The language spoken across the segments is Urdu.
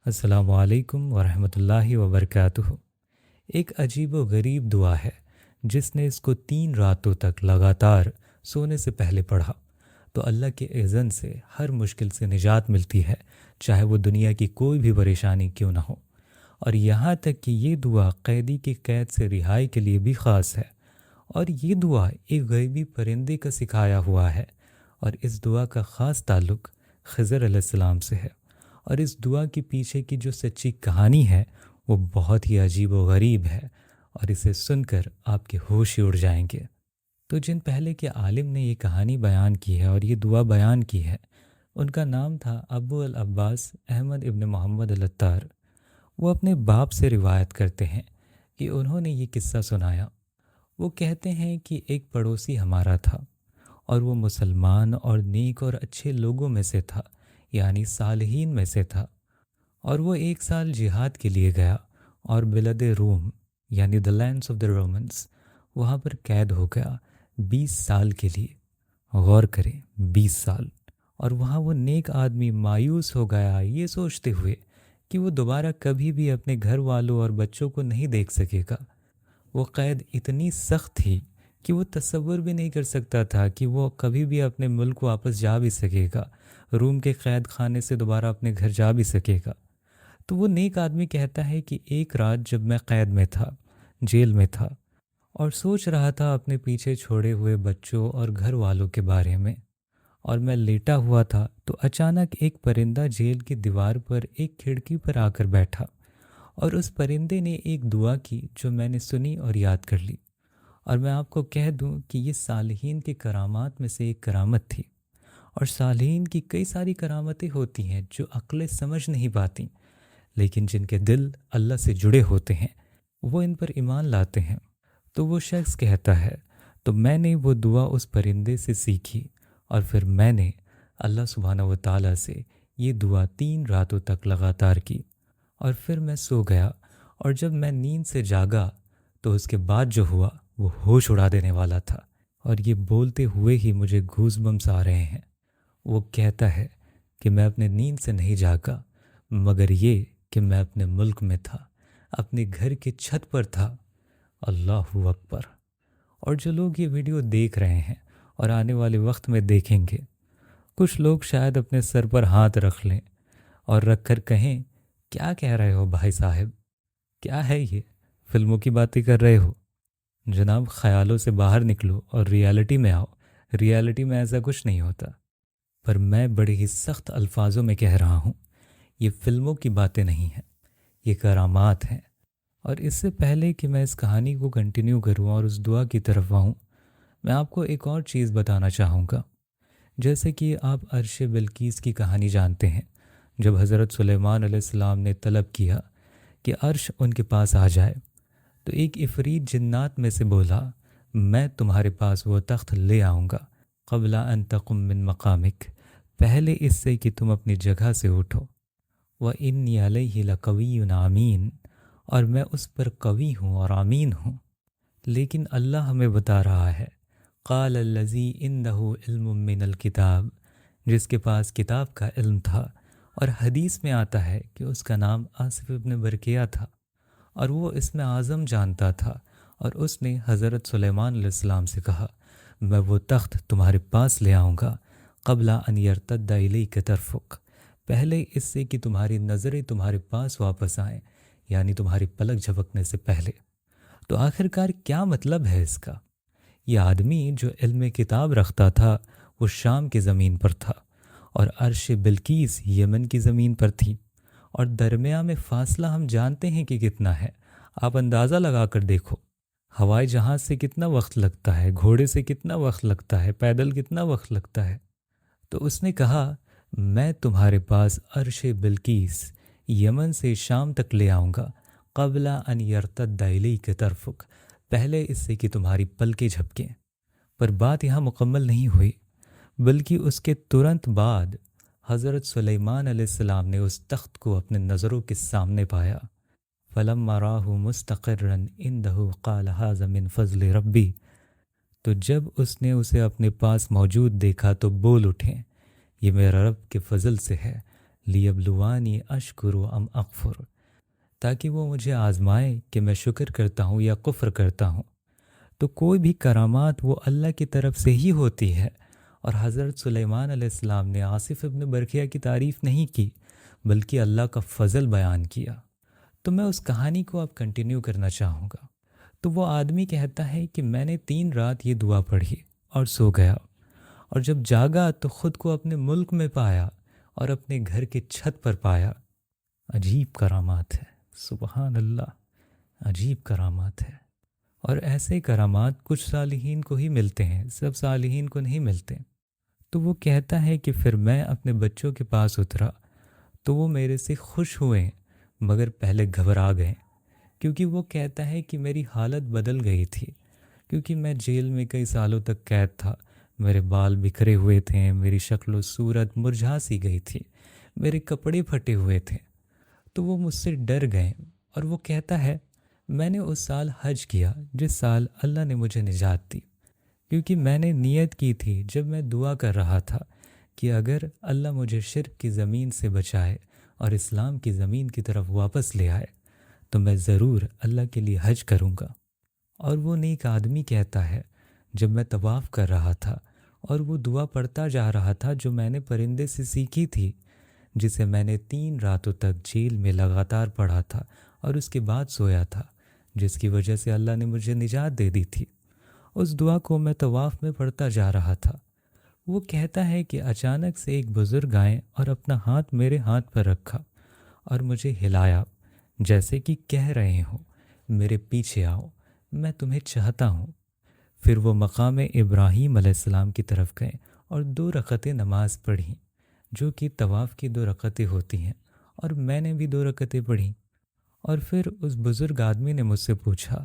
السلام علیکم ورحمۃ اللہ وبرکاتہ۔ ایک عجیب و غریب دعا ہے، جس نے اس کو 3 راتوں تک لگاتار سونے سے پہلے پڑھا تو اللہ کے اذن سے ہر مشکل سے نجات ملتی ہے، چاہے وہ دنیا کی کوئی بھی پریشانی کیوں نہ ہو۔ اور یہاں تک کہ یہ دعا قیدی کی قید سے رہائی کے لیے بھی خاص ہے۔ اور یہ دعا ایک غیبی پرندے کا سکھایا ہوا ہے، اور اس دعا کا خاص تعلق خضر علیہ السلام سے ہے۔ اور اس دعا کے پیچھے کی جو سچی کہانی ہے وہ بہت ہی عجیب و غریب ہے، اور اسے سن کر آپ کے ہوش ہی اڑ جائیں گے۔ تو جن پہلے کے عالم نے یہ کہانی بیان کی ہے اور یہ دعا بیان کی ہے، ان کا نام تھا ابو العباس احمد ابن محمد العطار۔ وہ اپنے باپ سے روایت کرتے ہیں کہ انہوں نے یہ قصہ سنایا۔ وہ کہتے ہیں کہ ایک پڑوسی ہمارا تھا، اور وہ مسلمان اور نیک اور اچھے لوگوں میں سے تھا، یعنی صالحین میں سے تھا۔ اور وہ 1 سال جہاد کے لیے گیا، اور بلد روم یعنی the LANs of the Romans وہاں پر قید ہو گیا 20 سال کے لیے۔ غور کریں، 20 سال۔ اور وہاں وہ نیک آدمی مایوس ہو گیا یہ سوچتے ہوئے کہ وہ دوبارہ کبھی بھی اپنے گھر والوں اور بچوں کو نہیں دیکھ سکے گا۔ وہ قید اتنی سخت تھی کہ وہ تصور بھی نہیں کر سکتا تھا کہ وہ کبھی بھی اپنے ملک واپس جا بھی سکے گا، روم کے قید خانے سے دوبارہ اپنے گھر جا بھی سکے گا۔ تو وہ نیک آدمی کہتا ہے کہ ایک رات جب میں قید میں تھا، جیل میں تھا، اور سوچ رہا تھا اپنے پیچھے چھوڑے ہوئے بچوں اور گھر والوں کے بارے میں، اور میں لیٹا ہوا تھا تو اچانک ایک پرندہ جیل کی دیوار پر ایک کھڑکی پر آ کر بیٹھا، اور اس پرندے نے ایک دعا کی جو میں نے سنی اور یاد کر لی۔ اور میں آپ کو کہہ دوں کہ یہ صالحین کی کرامات میں سے ایک کرامت تھی۔ اور صالحین کی کئی ساری کرامتیں ہوتی ہیں جو عقلیں سمجھ نہیں پاتی، لیکن جن کے دل اللہ سے جڑے ہوتے ہیں وہ ان پر ایمان لاتے ہیں۔ تو وہ شخص کہتا ہے، تو میں نے وہ دعا اس پرندے سے سیکھی، اور پھر میں نے اللہ سبحانہ و تعالیٰ سے یہ دعا 3 راتوں تک لگاتار کی، اور پھر میں سو گیا، اور جب میں نیند سے جاگا تو اس کے بعد جو ہوا وہ ہوش اڑا دینے والا تھا۔ اور یہ بولتے ہوئے ہی مجھے گوز بمس آ رہے ہیں۔ وہ کہتا ہے کہ میں اپنے نیند سے نہیں جاگا، مگر یہ کہ میں اپنے ملک میں تھا، اپنے گھر کے چھت پر تھا۔ اللہ اکبر۔ اور جو لوگ یہ ویڈیو دیکھ رہے ہیں اور آنے والے وقت میں دیکھیں گے، کچھ لوگ شاید اپنے سر پر ہاتھ رکھ لیں اور رکھ کر کہیں، کیا کہہ رہے ہو بھائی صاحب؟ کیا ہے یہ؟ فلموں کی باتیں کر رہے ہو؟ جناب، خیالوں سے باہر نکلو اور ریالٹی میں آؤ۔ ریالٹی میں ایسا کچھ نہیں ہوتا۔ پر میں بڑے ہی سخت الفاظوں میں کہہ رہا ہوں، یہ فلموں کی باتیں نہیں ہیں، یہ کرامات ہیں۔ اور اس سے پہلے کہ میں اس کہانی کو کنٹینیو کروں اور اس دعا کی طرف آؤں، میں آپ کو ایک اور چیز بتانا چاہوں گا۔ جیسے کہ آپ عرش بلقیس کی کہانی جانتے ہیں، جب حضرت سلیمان علیہ السلام نے طلب کیا کہ عرش ان کے پاس آ جائے، تو ایک عفریت جنات میں سے بولا، میں تمہارے پاس وہ تخت لے آؤں گا قبل ان تقم من مقامک، پہلے اس سے کہ تم اپنی جگہ سے اٹھو۔ وَإِنِّي عَلَيْهِ لَقَوِيٌّ امین، اور میں اس پر قوی ہوں اور امین ہوں۔ لیکن اللہ ہمیں بتا رہا ہے، قال الذی عنده علم من الکتاب، جس کے پاس کتاب کا علم تھا۔ اور حدیث میں آتا ہے کہ اس کا نام آصف ابن برقیہ تھا، اور وہ اسم اعظم جانتا تھا، اور اس نے حضرت سلیمان علیہ السلام سے کہا، میں وہ تخت تمہارے پاس لے آؤں گا قبل ان یرتد الیک طرفک، پہلے اس سے کہ تمہاری نظریں تمہارے پاس واپس آئیں، یعنی تمہاری پلک جھپکنے سے پہلے۔ تو آخرکار کیا مطلب ہے اس کا؟ یہ آدمی جو علم کتاب رکھتا تھا وہ شام کی زمین پر تھا، اور عرش بلقیس یمن کی زمین پر تھی، اور درمیان میں فاصلہ ہم جانتے ہیں کہ کتنا ہے۔ آپ اندازہ لگا کر دیکھو، ہوائی جہاز سے کتنا وقت لگتا ہے، گھوڑے سے کتنا وقت لگتا ہے، پیدل کتنا وقت لگتا ہے۔ تو اس نے کہا، میں تمہارے پاس عرش بلقیس یمن سے شام تک لے آؤں گا قبل ان یرتد الیک طرفک، پہلے اس سے کہ تمہاری پلکیں جھپکیں۔ پر بات یہاں مکمل نہیں ہوئی، بلکہ اس کے ترنت بعد حضرت سلیمان علیہ السلام نے اس تخت کو اپنے نظروں کے سامنے پایا۔ فَلَمَّا رَآهُ مُسْتَقِرًّا عِندَهُ قَالَ هَٰذَا مِن فَضْلِ رَبِّی، تو جب اس نے اسے اپنے پاس موجود دیکھا تو بول اٹھے، یہ میرے رب کے فضل سے ہے، لیبلوانی اشکر ام اکفر، تاکہ وہ مجھے آزمائے کہ میں شکر کرتا ہوں یا کفر کرتا ہوں۔ تو کوئی بھی کرامات وہ اللہ کی طرف سے ہی ہوتی ہے، اور حضرت سلیمان علیہ السلام نے آصف ابن برقیہ کی تعریف نہیں کی بلکہ اللہ کا فضل بیان کیا۔ تو میں اس کہانی کو اب کنٹینیو کرنا چاہوں گا۔ تو وہ آدمی کہتا ہے کہ میں نے 3 رات یہ دعا پڑھی اور سو گیا، اور جب جاگا تو خود کو اپنے ملک میں پایا اور اپنے گھر کے چھت پر پایا۔ عجیب کرامات ہے، سبحان اللہ، عجیب کرامات ہے۔ اور ایسے کرامات کچھ صالحین کو ہی ملتے ہیں، سب صالحین کو نہیں ملتے۔ تو وہ کہتا ہے کہ پھر میں اپنے بچوں کے پاس اترا تو وہ میرے سے خوش ہوئے مگر پہلے گھبرا گئے، کیونکہ وہ کہتا ہے کہ میری حالت بدل گئی تھی، کیونکہ میں جیل میں کئی سالوں تک قید تھا، میرے بال بکھرے ہوئے تھے، میری شکل و صورت مرجھا سی گئی تھی، میرے کپڑے پھٹے ہوئے تھے۔ تو وہ مجھ سے ڈر گئے، اور وہ کہتا ہے میں نے اس سال حج کیا جس سال اللہ نے مجھے نجات دی، کیونکہ میں نے نیت کی تھی جب میں دعا کر رہا تھا کہ اگر اللہ مجھے شرک کی زمین سے بچائے اور اسلام کی زمین کی طرف واپس لے آئے تو میں ضرور اللہ کے لیے حج کروں گا۔ اور وہ نیک آدمی کہتا ہے جب میں طواف کر رہا تھا اور وہ دعا پڑھتا جا رہا تھا جو میں نے پرندے سے سیکھی تھی، جسے میں نے 3 راتوں تک جیل میں لگاتار پڑھا تھا اور اس کے بعد سویا تھا، جس کی وجہ سے اللہ نے مجھے نجات دے دی تھی، اس دعا کو میں طواف میں پڑھتا جا رہا تھا۔ وہ کہتا ہے کہ اچانک سے ایک بزرگ آئے اور اپنا ہاتھ میرے ہاتھ پر رکھا اور مجھے ہلایا، جیسے کہ کہہ رہے ہوں میرے پیچھے آؤ، میں تمہیں چاہتا ہوں۔ پھر وہ مقام ابراہیم علیہ السلام کی طرف گئے اور 2 رکعتیں نماز پڑھیں، جو کہ طواف کی 2 رکعتیں ہوتی ہیں، اور میں نے بھی 2 رکعتیں پڑھیں۔ اور پھر اس بزرگ آدمی نے مجھ سے پوچھا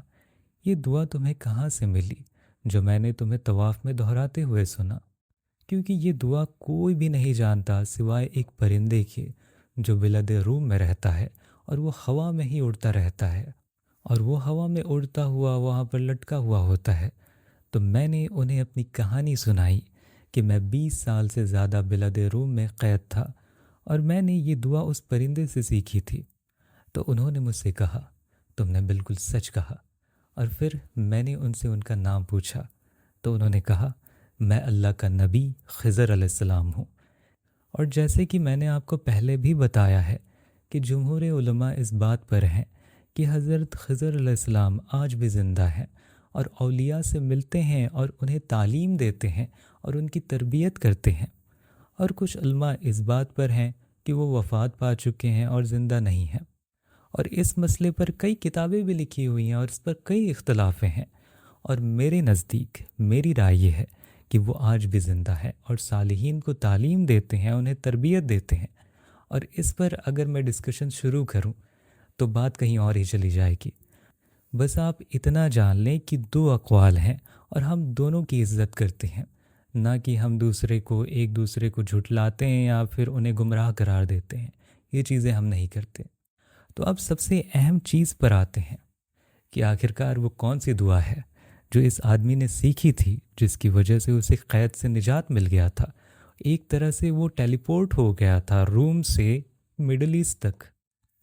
یہ دعا تمہیں کہاں سے ملی جو میں نے تمہیں طواف میں دہراتے ہوئے سنا؟ کیونکہ یہ دعا کوئی بھی نہیں جانتا سوائے ایک پرندے کے جو بلاد روم میں رہتا ہے، اور وہ ہوا میں ہی اڑتا رہتا ہے، اور وہ ہوا میں اڑتا ہوا وہاں پر لٹکا ہوا ہوتا ہے۔ تو میں نے انہیں اپنی کہانی سنائی کہ میں 20 سال سے زیادہ بلاد روم میں قید تھا، اور میں نے یہ دعا اس پرندے سے سیکھی تھی۔ تو انہوں نے مجھ سے کہا تم نے بالکل سچ کہا۔ اور پھر میں نے ان سے ان کا نام پوچھا تو انہوں نے کہا میں اللہ کا نبی خضر علیہ السلام ہوں۔ اور جیسے کہ میں نے آپ کو پہلے بھی بتایا ہے کہ جمہور علماء اس بات پر ہیں کہ حضرت خضر علیہ السلام آج بھی زندہ ہیں اور اولیاء سے ملتے ہیں اور انہیں تعلیم دیتے ہیں اور ان کی تربیت کرتے ہیں، اور کچھ علماء اس بات پر ہیں کہ وہ وفات پا چکے ہیں اور زندہ نہیں ہیں، اور اس مسئلے پر کئی کتابیں بھی لکھی ہوئی ہیں اور اس پر کئی اختلافیں ہیں۔ اور میرے نزدیک میری رائے یہ ہے کہ وہ آج بھی زندہ ہے اور صالحین کو تعلیم دیتے ہیں، انہیں تربیت دیتے ہیں۔ اور اس پر اگر میں ڈسکشن شروع کروں تو بات کہیں اور ہی چلی جائے گی۔ بس آپ اتنا جان لیں کہ 2 اقوال ہیں اور ہم دونوں کی عزت کرتے ہیں، نہ کہ ہم ایک دوسرے کو جھٹلاتے ہیں یا پھر انہیں گمراہ قرار دیتے ہیں۔ یہ چیزیں ہم نہیں کرتے۔ تو اب سب سے اہم چیز پر آتے ہیں کہ آخرکار وہ کون سی دعا ہے جو اس آدمی نے سیکھی تھی، جس کی وجہ سے اسے قید سے نجات مل گیا تھا۔ ایک طرح سے وہ ٹیلی پورٹ ہو گیا تھا روم سے مڈل ایسٹ تک۔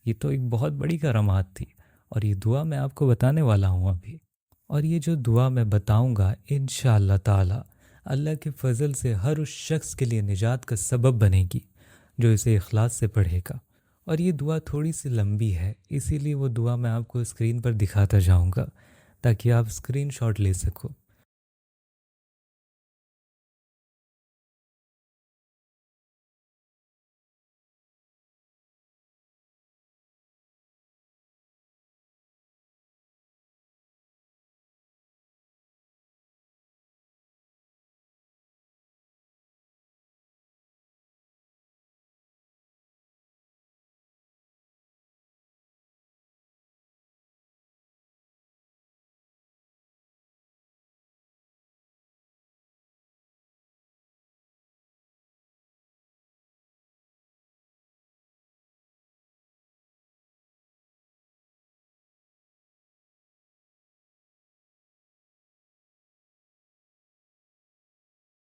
یہ تو ایک بہت بڑی کرامات تھی، اور یہ دعا میں آپ کو بتانے والا ہوں ابھی۔ اور یہ جو دعا میں بتاؤں گا انشاءاللہ تعالی اللہ کے فضل سے ہر اس شخص کے لیے نجات کا سبب بنے گی جو اسے اخلاص سے پڑھے گا۔ اور یہ دعا تھوڑی سی لمبی ہے، اسی لیے وہ دعا میں آپ کو اسکرین پر دکھاتا جاؤں گا تاکہ آپ اسکرین شاٹ لے سکو۔